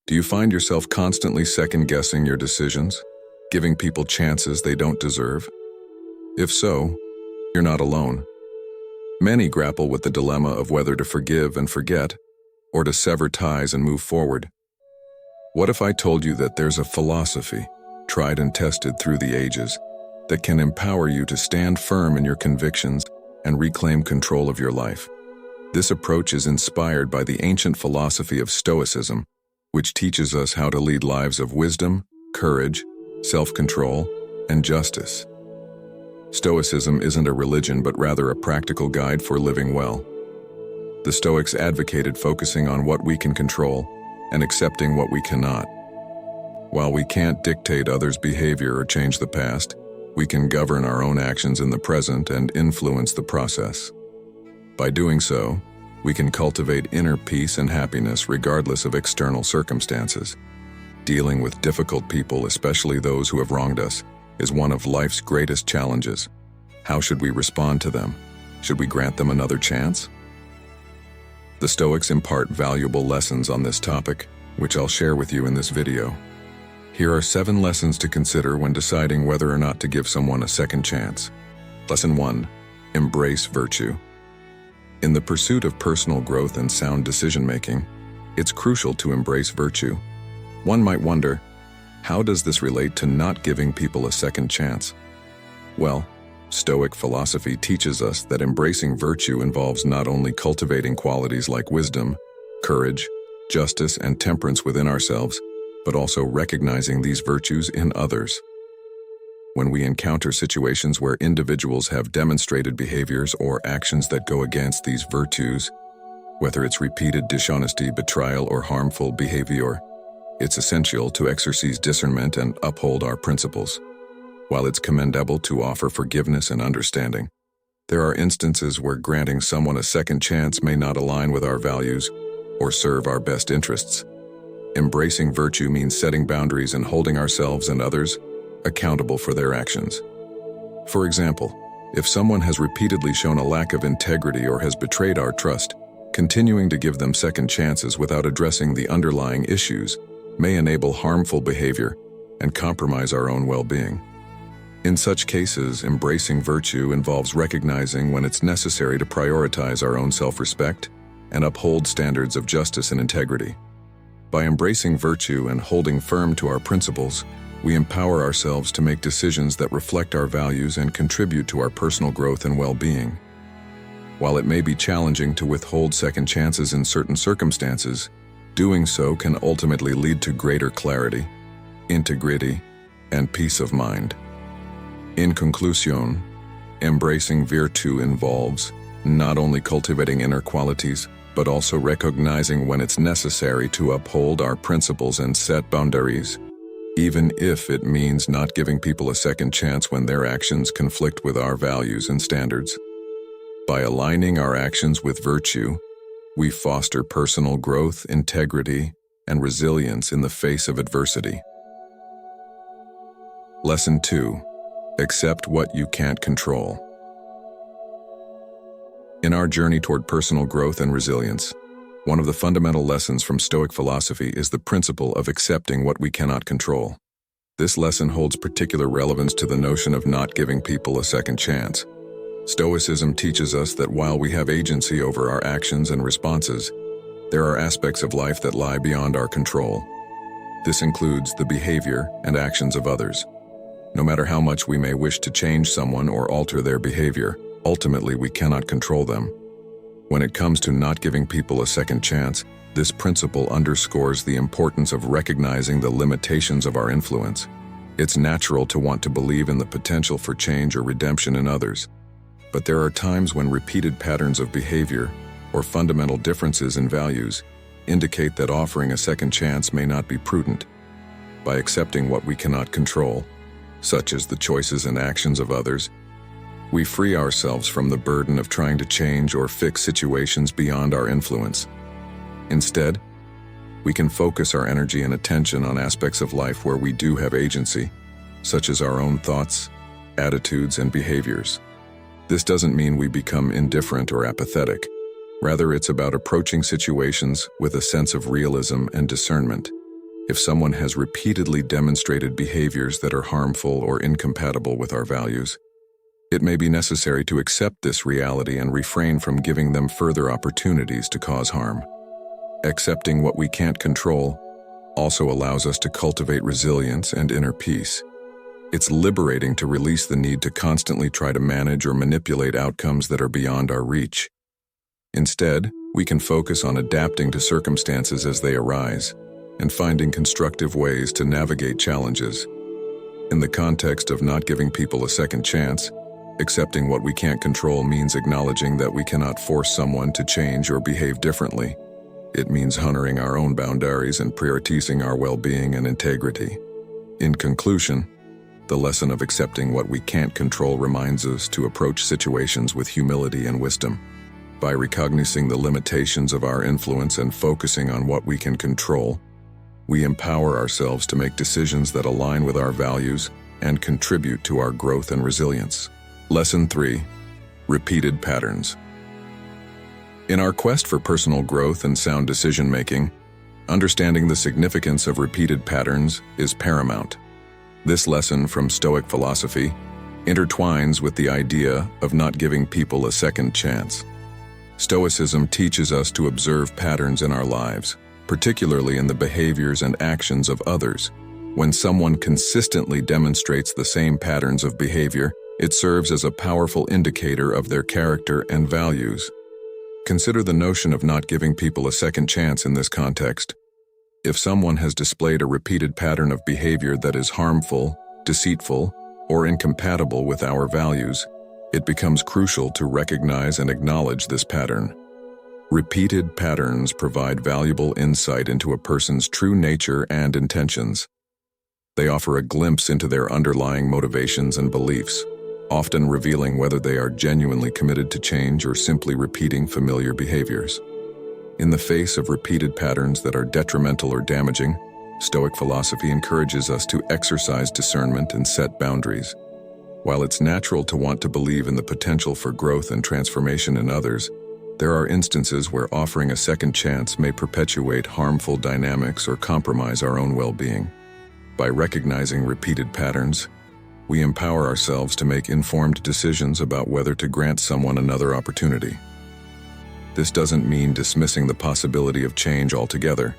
Do you find yourself constantly second-guessing your decisions, giving people chances they don't deserve? If so, you're not alone. Many grapple with the dilemma of whether to forgive and forget, or to sever ties and move forward. What if I told you that there's a philosophy, tried and tested through the ages, that can empower you to stand firm in your convictions and reclaim control of your life? This approach is inspired by the ancient philosophy of Stoicism, which teaches us how to lead lives of wisdom, courage, self-control, and justice. Stoicism isn't a religion but rather a practical guide for living well. The Stoics advocated focusing on what we can control and accepting what we cannot. While we can't dictate others' behavior or change the past, we can govern our own actions in the present and influence the process. By doing so, we can cultivate inner peace and happiness regardless of external circumstances. Dealing with difficult people, especially those who have wronged us, is one of life's greatest challenges. How should we respond to them? Should we grant them another chance? The Stoics impart valuable lessons on this topic, which I'll share with you in this video. Here are 7 lessons to consider when deciding whether or not to give someone a second chance. Lesson 1. Embrace virtue. In the pursuit of personal growth and sound decision-making, it's crucial to embrace virtue. One might wonder, how does this relate to not giving people a second chance? Well, Stoic philosophy teaches us that embracing virtue involves not only cultivating qualities like wisdom, courage, justice, and temperance within ourselves, but also recognizing these virtues in others. When we encounter situations where individuals have demonstrated behaviors or actions that go against these virtues, whether it's repeated dishonesty, betrayal, or harmful behavior, it's essential to exercise discernment and uphold our principles. While it's commendable to offer forgiveness and understanding, there are instances where granting someone a second chance may not align with our values or serve our best interests. Embracing virtue means setting boundaries and holding ourselves and others accountable for their actions. For example, if someone has repeatedly shown a lack of integrity or has betrayed our trust, continuing to give them second chances without addressing the underlying issues may enable harmful behavior and compromise our own well-being. In such cases, embracing virtue involves recognizing when it's necessary to prioritize our own self-respect and uphold standards of justice and integrity. By embracing virtue and holding firm to our principles, we empower ourselves to make decisions that reflect our values and contribute to our personal growth and well-being. While it may be challenging to withhold second chances in certain circumstances, doing so can ultimately lead to greater clarity, integrity, and peace of mind. In conclusion, embracing virtue involves not only cultivating inner qualities, but also recognizing when it's necessary to uphold our principles and set boundaries, even if it means not giving people a second chance when their actions conflict with our values and standards. By aligning our actions with virtue, we foster personal growth, integrity, and resilience in the face of adversity. Lesson 2. Accept what you can't control. In our journey toward personal growth and resilience, one of the fundamental lessons from Stoic philosophy is the principle of accepting what we cannot control. This lesson holds particular relevance to the notion of not giving people a second chance. Stoicism teaches us that while we have agency over our actions and responses, there are aspects of life that lie beyond our control. This includes the behavior and actions of others. No matter how much we may wish to change someone or alter their behavior, ultimately we cannot control them. When it comes to not giving people a second chance, this principle underscores the importance of recognizing the limitations of our influence. It's natural to want to believe in the potential for change or redemption in others, but there are times when repeated patterns of behavior or fundamental differences in values indicate that offering a second chance may not be prudent. By accepting what we cannot control, such as the choices and actions of others, we free ourselves from the burden of trying to change or fix situations beyond our influence. Instead, we can focus our energy and attention on aspects of life where we do have agency, such as our own thoughts, attitudes, and behaviors. This doesn't mean we become indifferent or apathetic. Rather, it's about approaching situations with a sense of realism and discernment. If someone has repeatedly demonstrated behaviors that are harmful or incompatible with our values, it may be necessary to accept this reality and refrain from giving them further opportunities to cause harm. Accepting what we can't control also allows us to cultivate resilience and inner peace. It's liberating to release the need to constantly try to manage or manipulate outcomes that are beyond our reach. Instead, we can focus on adapting to circumstances as they arise and finding constructive ways to navigate challenges. In the context of not giving people a second chance, accepting what we can't control means acknowledging that we cannot force someone to change or behave differently. It means honoring our own boundaries and prioritizing our well-being and integrity. In conclusion, the lesson of accepting what we can't control reminds us to approach situations with humility and wisdom. By recognizing the limitations of our influence and focusing on what we can control, we empower ourselves to make decisions that align with our values and contribute to our growth and resilience. Lesson 3. Repeated patterns. In our quest for personal growth and sound decision-making, understanding the significance of repeated patterns is paramount. This lesson from Stoic philosophy intertwines with the idea of not giving people a second chance. Stoicism teaches us to observe patterns in our lives, particularly in the behaviors and actions of others. When someone consistently demonstrates the same patterns of behavior, it serves as a powerful indicator of their character and values. Consider the notion of not giving people a second chance in this context. If someone has displayed a repeated pattern of behavior that is harmful, deceitful, or incompatible with our values, it becomes crucial to recognize and acknowledge this pattern. Repeated patterns provide valuable insight into a person's true nature and intentions. They offer a glimpse into their underlying motivations and beliefs, often revealing whether they are genuinely committed to change or simply repeating familiar behaviors. In the face of repeated patterns that are detrimental or damaging, Stoic philosophy encourages us to exercise discernment and set boundaries. While it's natural to want to believe in the potential for growth and transformation in others, there are instances where offering a second chance may perpetuate harmful dynamics or compromise our own well-being. By recognizing repeated patterns, we empower ourselves to make informed decisions about whether to grant someone another opportunity. This doesn't mean dismissing the possibility of change altogether,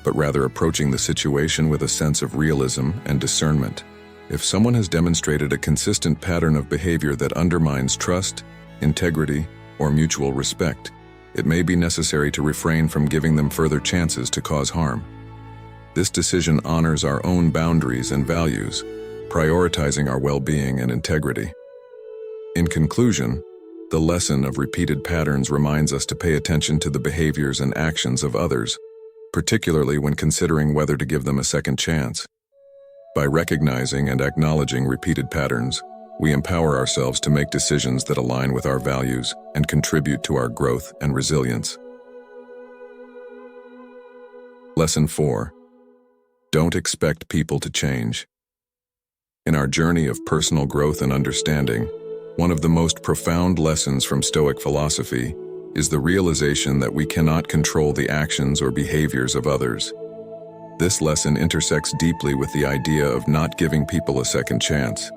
but rather approaching the situation with a sense of realism and discernment. If someone has demonstrated a consistent pattern of behavior that undermines trust, integrity, or mutual respect, it may be necessary to refrain from giving them further chances to cause harm. This decision honors our own boundaries and values, prioritizing our well-being and integrity. In conclusion, the lesson of repeated patterns reminds us to pay attention to the behaviors and actions of others, particularly when considering whether to give them a second chance. By recognizing and acknowledging repeated patterns, we empower ourselves to make decisions that align with our values and contribute to our growth and resilience. Lesson 4. Don't expect people to change. In our journey of personal growth and understanding, one of the most profound lessons from Stoic philosophy is the realization that we cannot control the actions or behaviors of others. This lesson intersects deeply with the idea of not giving people a second chance.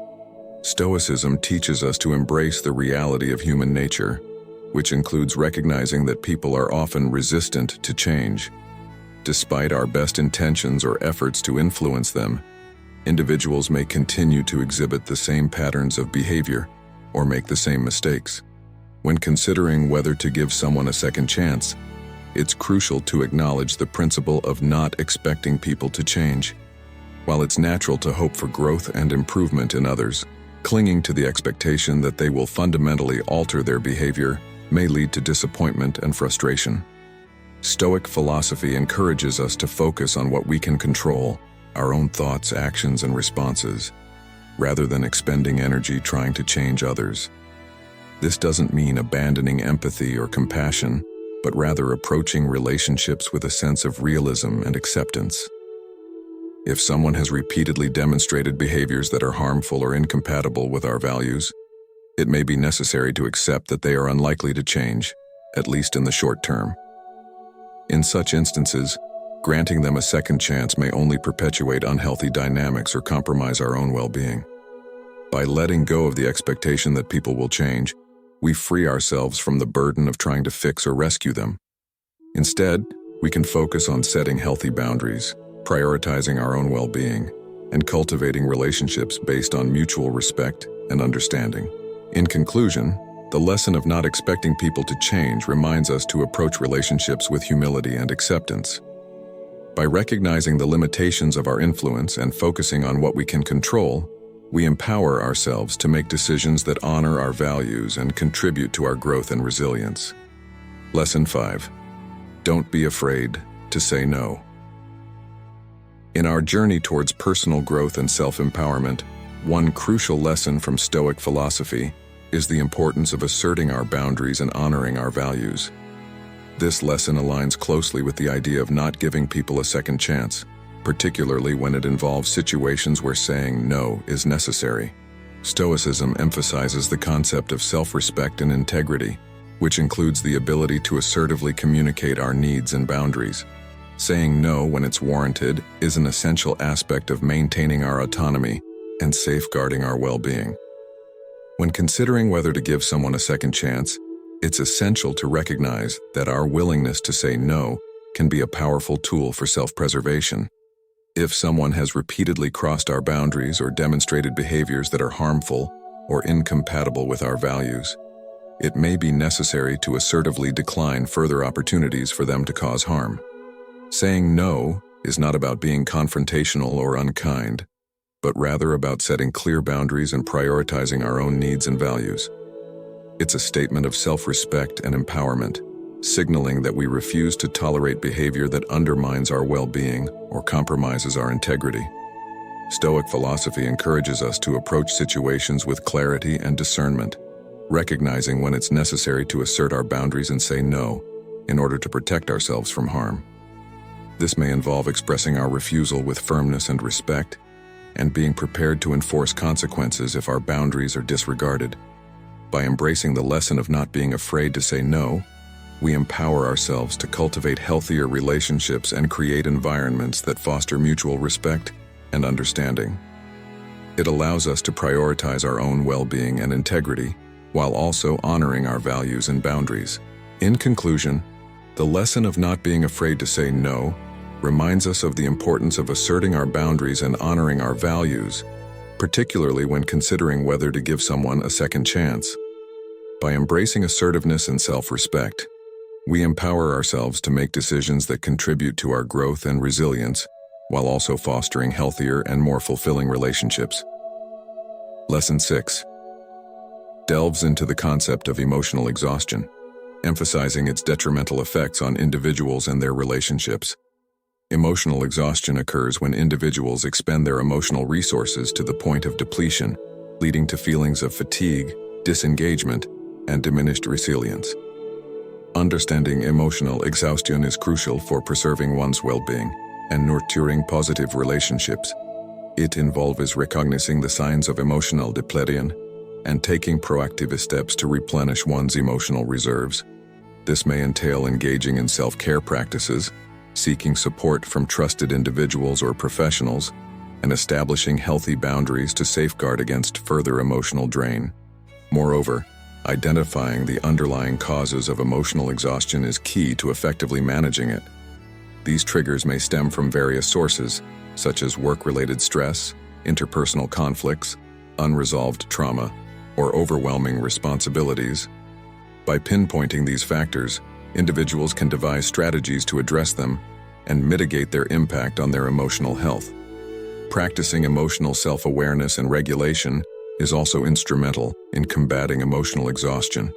Stoicism teaches us to embrace the reality of human nature, which includes recognizing that people are often resistant to change. Despite our best intentions or efforts to influence them, individuals may continue to exhibit the same patterns of behavior or make the same mistakes. When considering whether to give someone a second chance, it's crucial to acknowledge the principle of not expecting people to change. While it's natural to hope for growth and improvement in others, clinging to the expectation that they will fundamentally alter their behavior may lead to disappointment and frustration. Stoic philosophy encourages us to focus on what we can control, our own thoughts, actions, and responses, rather than expending energy trying to change others. This doesn't mean abandoning empathy or compassion, but rather approaching relationships with a sense of realism and acceptance. If someone has repeatedly demonstrated behaviors that are harmful or incompatible with our values, it may be necessary to accept that they are unlikely to change, at least in the short term. In such instances, Granting them a second chance may only perpetuate unhealthy dynamics or compromise our own well-being. By letting go of the expectation that people will change, we free ourselves from the burden of trying to fix or rescue them. Instead, we can focus on setting healthy boundaries, prioritizing our own well-being, and cultivating relationships based on mutual respect and understanding. In conclusion, the lesson of not expecting people to change reminds us to approach relationships with humility and acceptance. By recognizing the limitations of our influence and focusing on what we can control, we empower ourselves to make decisions that honor our values and contribute to our growth and resilience. Lesson 5. Don't be afraid to say no. In our journey towards personal growth and self-empowerment, one crucial lesson from Stoic philosophy is the importance of asserting our boundaries and honoring our values. This lesson aligns closely with the idea of not giving people a second chance, particularly when it involves situations where saying no is necessary. Stoicism emphasizes the concept of self-respect and integrity, which includes the ability to assertively communicate our needs and boundaries. Saying no when it's warranted is an essential aspect of maintaining our autonomy and safeguarding our well-being. When considering whether to give someone a second chance, it's essential to recognize that our willingness to say no can be a powerful tool for self-preservation. If someone has repeatedly crossed our boundaries or demonstrated behaviors that are harmful or incompatible with our values, it may be necessary to assertively decline further opportunities for them to cause harm. Saying no is not about being confrontational or unkind, but rather about setting clear boundaries and prioritizing our own needs and values. It's a statement of self-respect and empowerment, signaling that we refuse to tolerate behavior that undermines our well-being or compromises our integrity. Stoic philosophy encourages us to approach situations with clarity and discernment, recognizing when it's necessary to assert our boundaries and say no in order to protect ourselves from harm. This may involve expressing our refusal with firmness and respect, and being prepared to enforce consequences if our boundaries are disregarded. By embracing the lesson of not being afraid to say no, we empower ourselves to cultivate healthier relationships and create environments that foster mutual respect and understanding. It allows us to prioritize our own well-being and integrity, while also honoring our values and boundaries. In conclusion, the lesson of not being afraid to say no reminds us of the importance of asserting our boundaries and honoring our values, particularly when considering whether to give someone a second chance. By embracing assertiveness and self-respect, we empower ourselves to make decisions that contribute to our growth and resilience, while also fostering healthier and more fulfilling relationships. Lesson 6 delves into the concept of emotional exhaustion, emphasizing its detrimental effects on individuals and their relationships. Emotional exhaustion occurs when individuals expend their emotional resources to the point of depletion, leading to feelings of fatigue, disengagement, and diminished resilience. Understanding emotional exhaustion is crucial for preserving one's well-being and nurturing positive relationships. It involves recognizing the signs of emotional depletion and taking proactive steps to replenish one's emotional reserves. This may entail engaging in self-care practices, seeking support from trusted individuals or professionals, and establishing healthy boundaries to safeguard against further emotional drain. Moreover, identifying the underlying causes of emotional exhaustion is key to effectively managing it. These triggers may stem from various sources, such as work-related stress, interpersonal conflicts, unresolved trauma, or overwhelming responsibilities. By pinpointing these factors, individuals can devise strategies to address them and mitigate their impact on their emotional health. Practicing emotional self-awareness and regulation is also instrumental in combating emotional exhaustion.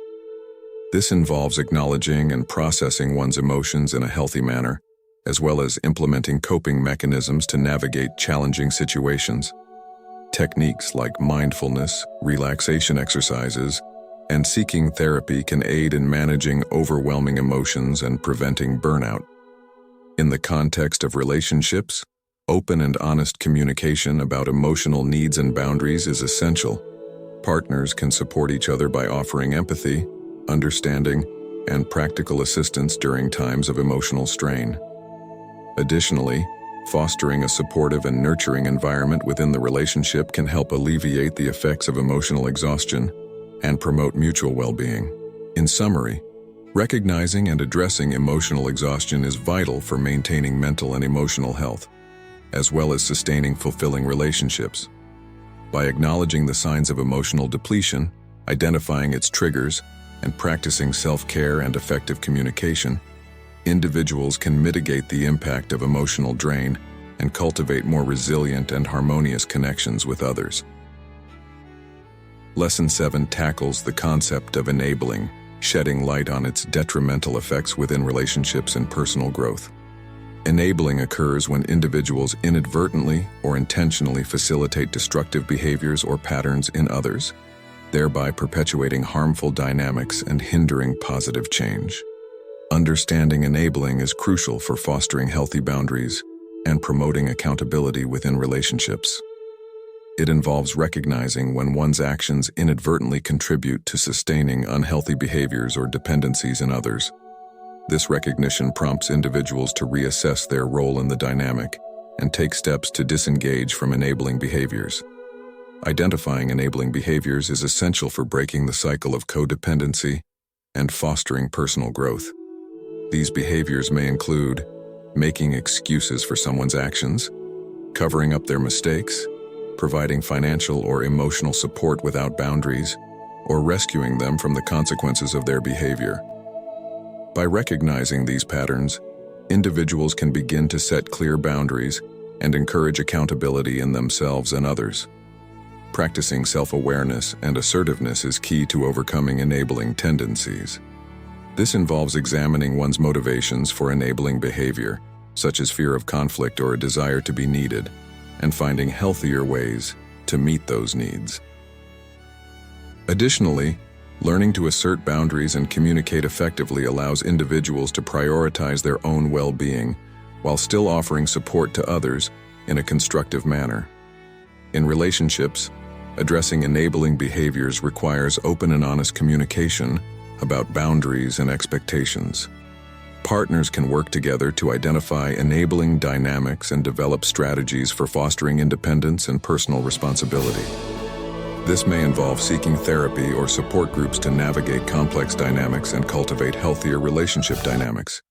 This involves acknowledging and processing one's emotions in a healthy manner, as well as implementing coping mechanisms to navigate challenging situations. Techniques like mindfulness, relaxation exercises, and seeking therapy can aid in managing overwhelming emotions and preventing burnout. In the context of relationships, open and honest communication about emotional needs and boundaries is essential. Partners can support each other by offering empathy, understanding, and practical assistance during times of emotional strain. Additionally, fostering a supportive and nurturing environment within the relationship can help alleviate the effects of emotional exhaustion and promote mutual well-being. In summary, recognizing and addressing emotional exhaustion is vital for maintaining mental and emotional health, as well as sustaining fulfilling relationships. By acknowledging the signs of emotional depletion, identifying its triggers, and practicing self-care and effective communication, individuals can mitigate the impact of emotional drain and cultivate more resilient and harmonious connections with others. Lesson 7 tackles the concept of enabling, shedding light on its detrimental effects within relationships and personal growth. Enabling occurs when individuals inadvertently or intentionally facilitate destructive behaviors or patterns in others, thereby perpetuating harmful dynamics and hindering positive change. Understanding enabling is crucial for fostering healthy boundaries and promoting accountability within relationships. It involves recognizing when one's actions inadvertently contribute to sustaining unhealthy behaviors or dependencies in others. This recognition prompts individuals to reassess their role in the dynamic and take steps to disengage from enabling behaviors. Identifying enabling behaviors is essential for breaking the cycle of codependency and fostering personal growth. These behaviors may include making excuses for someone's actions, covering up their mistakes, providing financial or emotional support without boundaries, or rescuing them from the consequences of their behavior. By recognizing these patterns, individuals can begin to set clear boundaries and encourage accountability in themselves and others. Practicing self-awareness and assertiveness is key to overcoming enabling tendencies. This involves examining one's motivations for enabling behavior, such as fear of conflict or a desire to be needed, and finding healthier ways to meet those needs. Additionally, learning to assert boundaries and communicate effectively allows individuals to prioritize their own well-being while still offering support to others in a constructive manner. In relationships, addressing enabling behaviors requires open and honest communication about boundaries and expectations. Partners can work together to identify enabling dynamics and develop strategies for fostering independence and personal responsibility. This may involve seeking therapy or support groups to navigate complex dynamics and cultivate healthier relationship dynamics.